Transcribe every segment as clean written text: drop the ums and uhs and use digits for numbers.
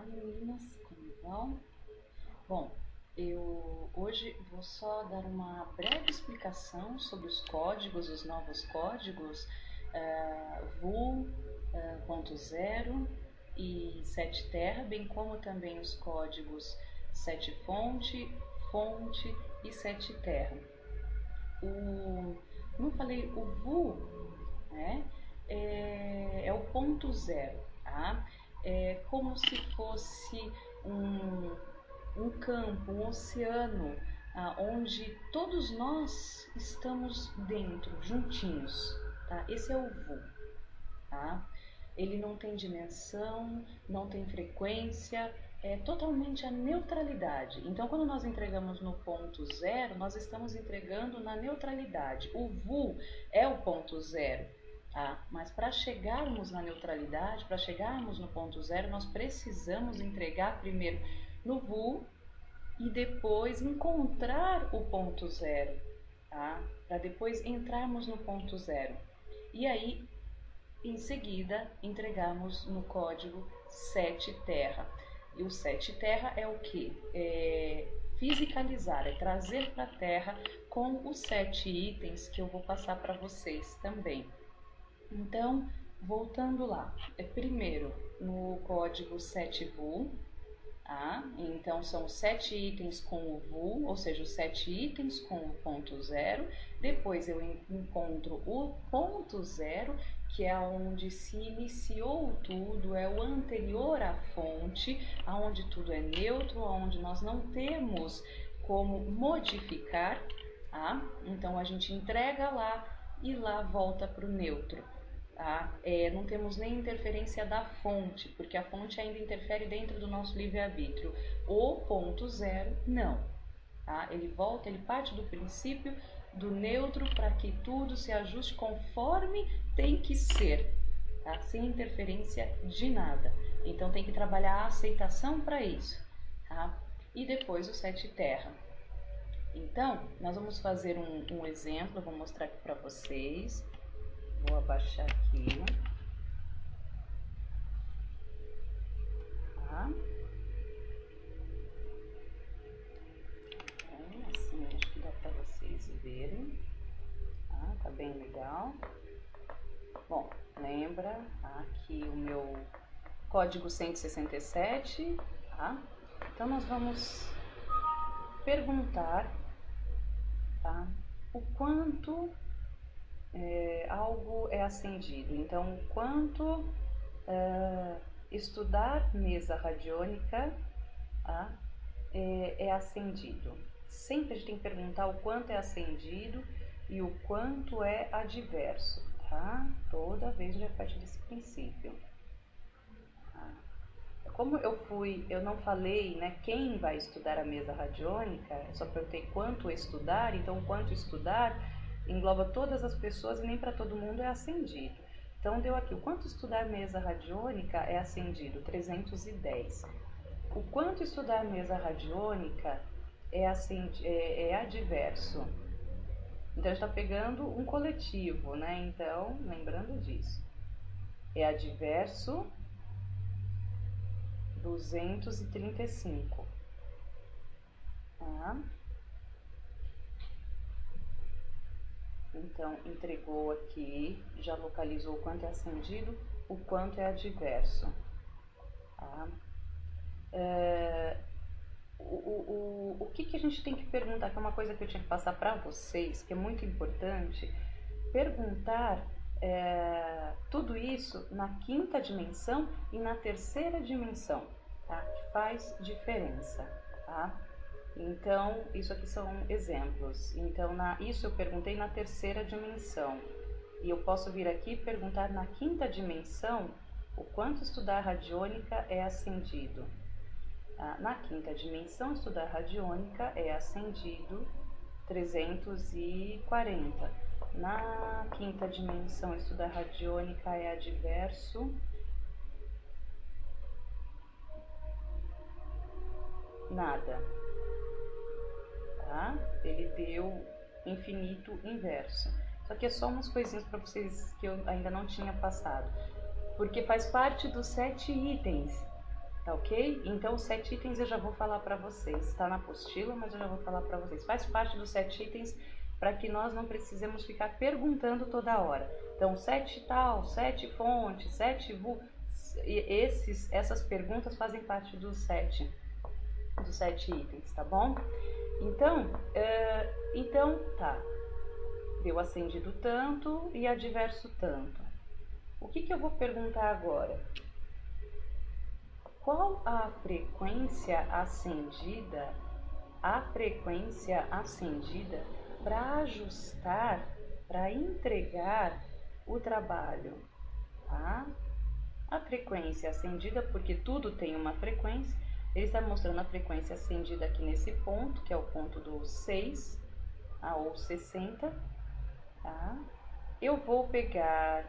Olá meninas, como vão? Bom, eu hoje vou só dar uma breve explicação sobre os códigos, os novos códigos VUL 1.0 e 7 Terra, bem como também os códigos 7 Fonte, Fonte e 7 Terra. Como eu falei, o VUL, né, é o ponto zero, tá? É como se fosse um campo, um oceano, onde todos nós estamos dentro, juntinhos, tá? Esse é o VUL, tá? Ele não tem dimensão, não tem frequência, é totalmente a neutralidade. Então, quando nós entregamos no ponto zero, nós estamos entregando na neutralidade. O VUL é o ponto zero, tá? Mas para chegarmos na neutralidade, para chegarmos no ponto zero, nós precisamos entregar primeiro no VUL e depois encontrar o ponto zero, tá? Para depois entrarmos no ponto zero. E aí, em seguida, entregamos no código 7 Terra. E o 7 Terra é o que? É fisicalizar, é trazer para a Terra com os 7 itens que eu vou passar para vocês também. Então, voltando lá, primeiro no código 7VUL, então são 7 itens com o VUL, ou seja, os 7 itens com o ponto zero. Depois eu encontro o ponto zero, que é onde se iniciou tudo, é o anterior à fonte, onde tudo é neutro, onde nós não temos como modificar. Então a gente entrega lá e lá volta para o neutro. Não temos nem interferência da fonte, porque a fonte ainda interfere dentro do nosso livre-arbítrio. O ponto zero, não. Ele volta, ele parte do princípio do neutro para que tudo se ajuste conforme tem que ser, sem interferência de nada. Então tem que trabalhar a aceitação para isso. E depois o 7 Terra. Então, nós vamos fazer um exemplo, eu vou mostrar aqui para vocês. Vou abaixar aqui. Assim acho que dá para vocês verem. Tá bem legal. Bom, lembra aqui o meu código 167, Então nós vamos perguntar, o quanto algo é acendido. Então, o quanto estudar mesa radiônica é acendido. Sempre a gente tem que perguntar o quanto é acendido e o quanto é adverso, Toda vez a gente vai partir desse princípio. Como eu não falei, quem vai estudar a mesa radiônica, só perguntei quanto estudar, então quanto estudar engloba todas as pessoas e nem para todo mundo é acendido. Então deu aqui, o quanto estudar mesa radiônica é acendido? 310. O quanto estudar mesa radiônica é adverso? Então a gente está pegando um coletivo, Então, lembrando disso. É adverso 235. Então, entregou aqui, já localizou o quanto é acendido, o quanto é adverso. O que a gente tem que perguntar, que é uma coisa que eu tinha que passar para vocês, que é muito importante, perguntar tudo isso na quinta dimensão e na terceira dimensão, que faz diferença, Então, isso aqui são exemplos. Então, isso eu perguntei na terceira dimensão. E eu posso vir aqui e perguntar na quinta dimensão o quanto estudar radiônica é acendido. Na quinta dimensão, estudar radiônica é acendido 340. Na quinta dimensão, estudar radiônica é adverso nada. Ele deu infinito inverso. Só que é só umas coisinhas para vocês que eu ainda não tinha passado. Porque faz parte dos 7 itens. Tá ok? Então, os 7 itens eu já vou falar para vocês. Está na apostila, mas eu já vou falar para vocês. Faz parte dos 7 itens para que nós não precisemos ficar perguntando toda hora. Então, 7 tal, 7 fontes, 7 essas perguntas fazem parte dos 7 itens, tá bom? Então, tá. Deu acendido tanto e adverso tanto. O que eu vou perguntar agora? Qual a frequência acendida para ajustar, para entregar o trabalho, tá? A frequência acendida, porque tudo tem uma frequência, ele está mostrando a frequência acendida aqui nesse ponto, que é o ponto do 6, ou 60, tá? Eu vou pegar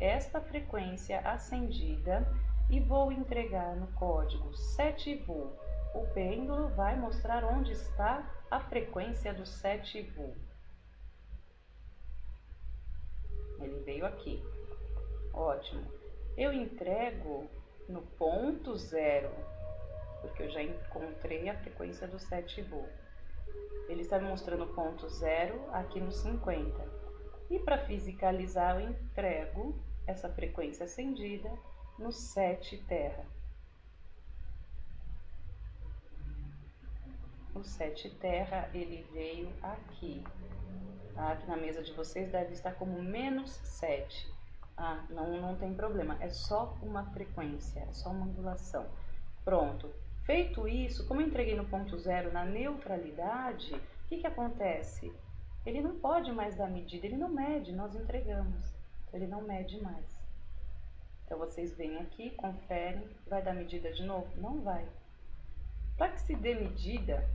esta frequência acendida e vou entregar no código 7V. O pêndulo vai mostrar onde está a frequência do 7V. Ele veio aqui. Ótimo. Eu entrego no ponto 0, porque eu já encontrei a frequência do 7V. Ele está me mostrando o ponto 0 aqui no 50. E para fisicalizar, eu entrego essa frequência acendida no 7 terra. O 7 terra, ele veio aqui. Aqui na mesa de vocês deve estar como menos 7. Não tem problema, é só uma frequência, é só uma angulação. Pronto. Feito isso, como eu entreguei no ponto 0 na neutralidade, o que acontece? Ele não pode mais dar medida, ele não mede, nós entregamos. Então, ele não mede mais. Então, vocês vêm aqui, conferem, vai dar medida de novo? Não vai. Para que se dê medida,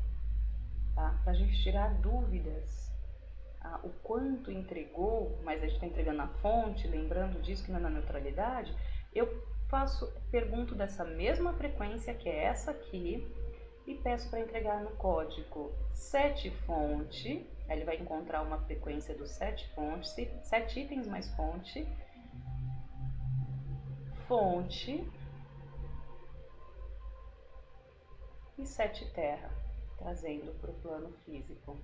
tá? Para a gente tirar dúvidas, o quanto entregou, mas a gente está entregando na fonte, lembrando disso que não é na neutralidade, eu pergunto dessa mesma frequência, que é essa aqui, e peço para entregar no código 7 fonte, aí ele vai encontrar uma frequência dos 7 fontes, 7 itens mais fonte e 7 terra, trazendo para o plano físico.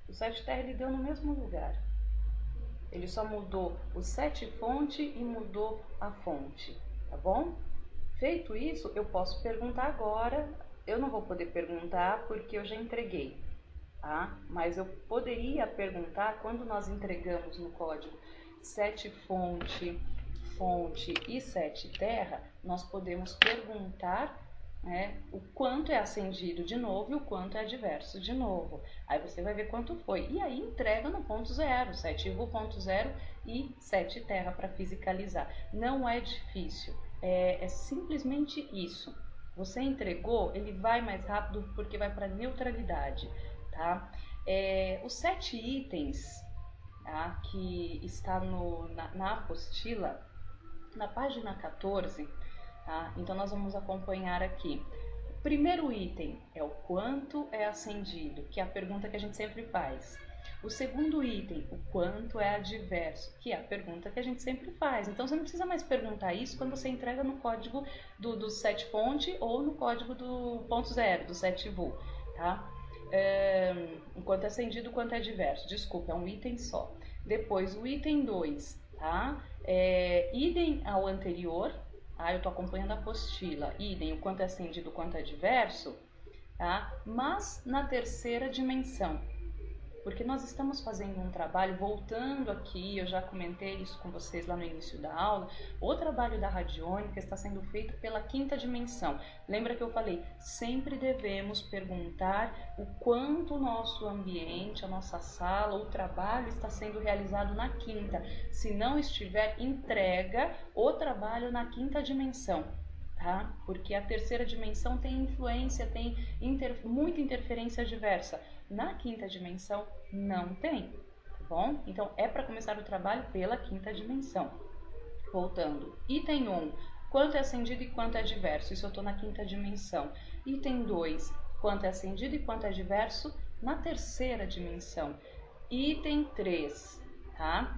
O 7 terra ele deu no mesmo lugar. Ele só mudou o 7 fonte e mudou a fonte, tá bom? Feito isso, eu posso perguntar agora. Eu não vou poder perguntar porque eu já entreguei, tá? Mas eu poderia perguntar quando nós entregamos no código 7 fonte e 7 terra, nós podemos perguntar, né, o quanto é acendido de novo e o quanto é adverso de novo. Aí você vai ver quanto foi. E aí entrega no ponto 0, 7V ponto 0 e 7 terra para fisicalizar. Não é difícil, é simplesmente isso. Você entregou, ele vai mais rápido porque vai para neutralidade, tá? Os 7 itens, tá, que está na apostila, na página 14, tá? Então nós vamos acompanhar aqui. O primeiro item é o quanto é acendido, que é a pergunta que a gente sempre faz. O segundo item, o quanto é adverso, que é a pergunta que a gente sempre faz. Então você não precisa mais perguntar isso quando você entrega no código do 7 fonte ou no código do ponto 0, do 7V, tá? O quanto é acendido, o quanto é adverso. Desculpa, é um item só. Depois o item 2, tá? Idem ao anterior, eu estou acompanhando a apostila, idem o quanto é acendido, o quanto é adverso, tá? Mas na terceira dimensão, porque nós estamos fazendo um trabalho, voltando aqui, eu já comentei isso com vocês lá no início da aula, o trabalho da radiônica está sendo feito pela quinta dimensão. Lembra que eu falei, sempre devemos perguntar o quanto o nosso ambiente, a nossa sala, o trabalho está sendo realizado na quinta. Se não estiver, entrega o trabalho na quinta dimensão. Tá? Porque a terceira dimensão tem influência, tem muita interferência diversa. Na quinta dimensão não tem, tá bom? Então é para começar o trabalho pela quinta dimensão. Voltando, item 1, quanto é acendido e quanto é adverso, isso eu estou na quinta dimensão. Item 2, quanto é acendido e quanto é adverso, na terceira dimensão. Item 3, tá?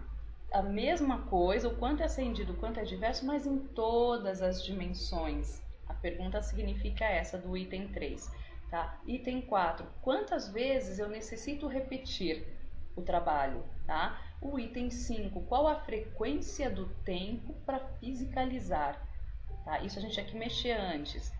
a mesma coisa, o quanto é acendido, o quanto é diverso, mas em todas as dimensões. A pergunta significa essa do item 3. Tá? Item 4. Quantas vezes eu necessito repetir o trabalho? Tá? O item 5. Qual a frequência do tempo para fisicalizar? Tá? Isso a gente tinha que mexer antes,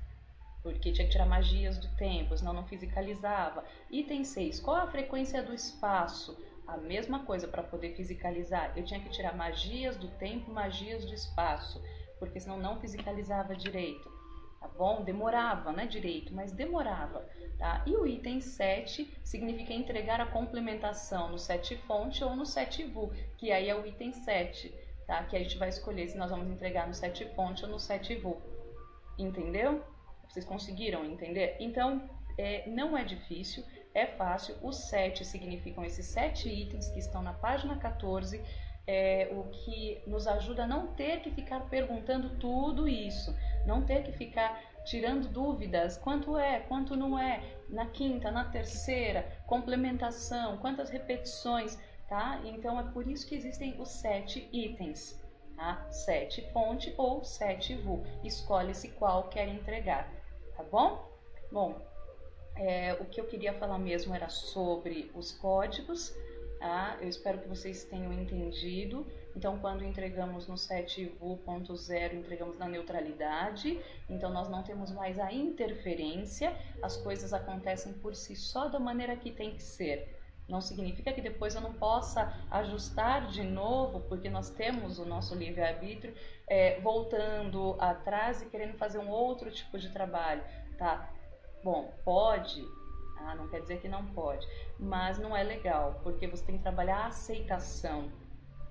porque tinha que tirar magias do tempo, senão não fisicalizava. Item 6. Qual a frequência do espaço? A mesma coisa para poder fisicalizar. Eu tinha que tirar magias do tempo, magias do espaço, porque senão não fisicalizava direito. Tá bom? Demorava, não é direito, mas demorava. Tá? E o item 7 significa entregar a complementação no set fonte ou no set vu, que aí é o item 7, tá? Que a gente vai escolher se nós vamos entregar no set fonte ou no set vu. Entendeu? Vocês conseguiram entender? Então, não é difícil, é fácil. Os 7 significam esses 7 itens que estão na página 14, o que nos ajuda a não ter que ficar perguntando tudo isso, não ter que ficar tirando dúvidas, quanto é, quanto não é, na quinta, na terceira, complementação, quantas repetições, tá? Então, é por isso que existem os 7 itens. Tá? 7 fonte ou 7 vu. Escolhe-se qual quer entregar, tá bom? Bom, o que eu queria falar mesmo era sobre os códigos, tá? Eu espero que vocês tenham entendido. Então, quando entregamos no 7vu.0, entregamos na neutralidade. Então, nós não temos mais a interferência, as coisas acontecem por si só da maneira que tem que ser. Não significa que depois eu não possa ajustar de novo, porque nós temos o nosso livre-arbítrio, voltando atrás e querendo fazer um outro tipo de trabalho, tá? Bom, pode, não quer dizer que não pode, mas não é legal, porque você tem que trabalhar a aceitação.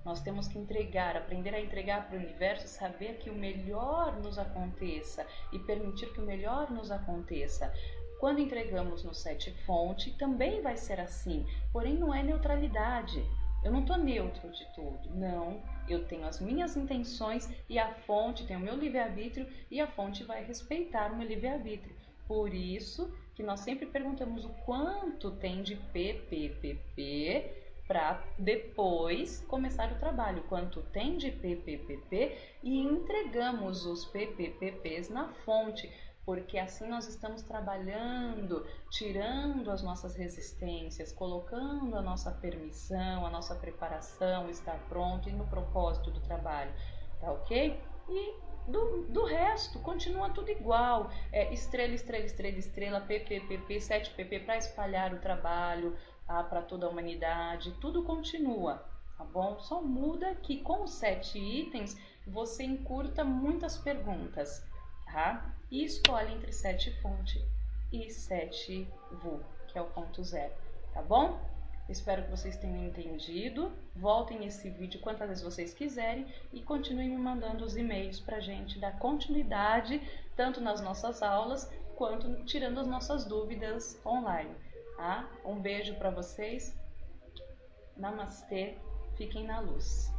Nós temos que entregar, aprender a entregar para o universo, saber que o melhor nos aconteça e permitir que o melhor nos aconteça. Quando entregamos no set fonte, também vai ser assim, porém não é neutralidade. Eu não estou neutro de tudo, não. Eu tenho as minhas intenções e a fonte tem o meu livre-arbítrio e a fonte vai respeitar o meu livre-arbítrio. Por isso que nós sempre perguntamos o quanto tem de PPPP para depois começar o trabalho, quanto tem de PPPP, e entregamos os PPPPs na fonte, porque assim nós estamos trabalhando, tirando as nossas resistências, colocando a nossa permissão, a nossa preparação, estar pronto e no propósito do trabalho, tá ok? E do resto, continua tudo igual, estrela, estrela, estrela, estrela, PPPP, 7PP para espalhar o trabalho, tá? Para toda a humanidade, tudo continua, tá bom? Só muda que com os 7 itens você encurta muitas perguntas, tá? E escolhe entre 7 fonte e 7 vu, que é o ponto 0, tá bom? Espero que vocês tenham entendido. Voltem esse vídeo quantas vezes vocês quiserem e continuem me mandando os e-mails para a gente dar continuidade, tanto nas nossas aulas, quanto tirando as nossas dúvidas online, tá? Um beijo para vocês. Namastê. Fiquem na luz.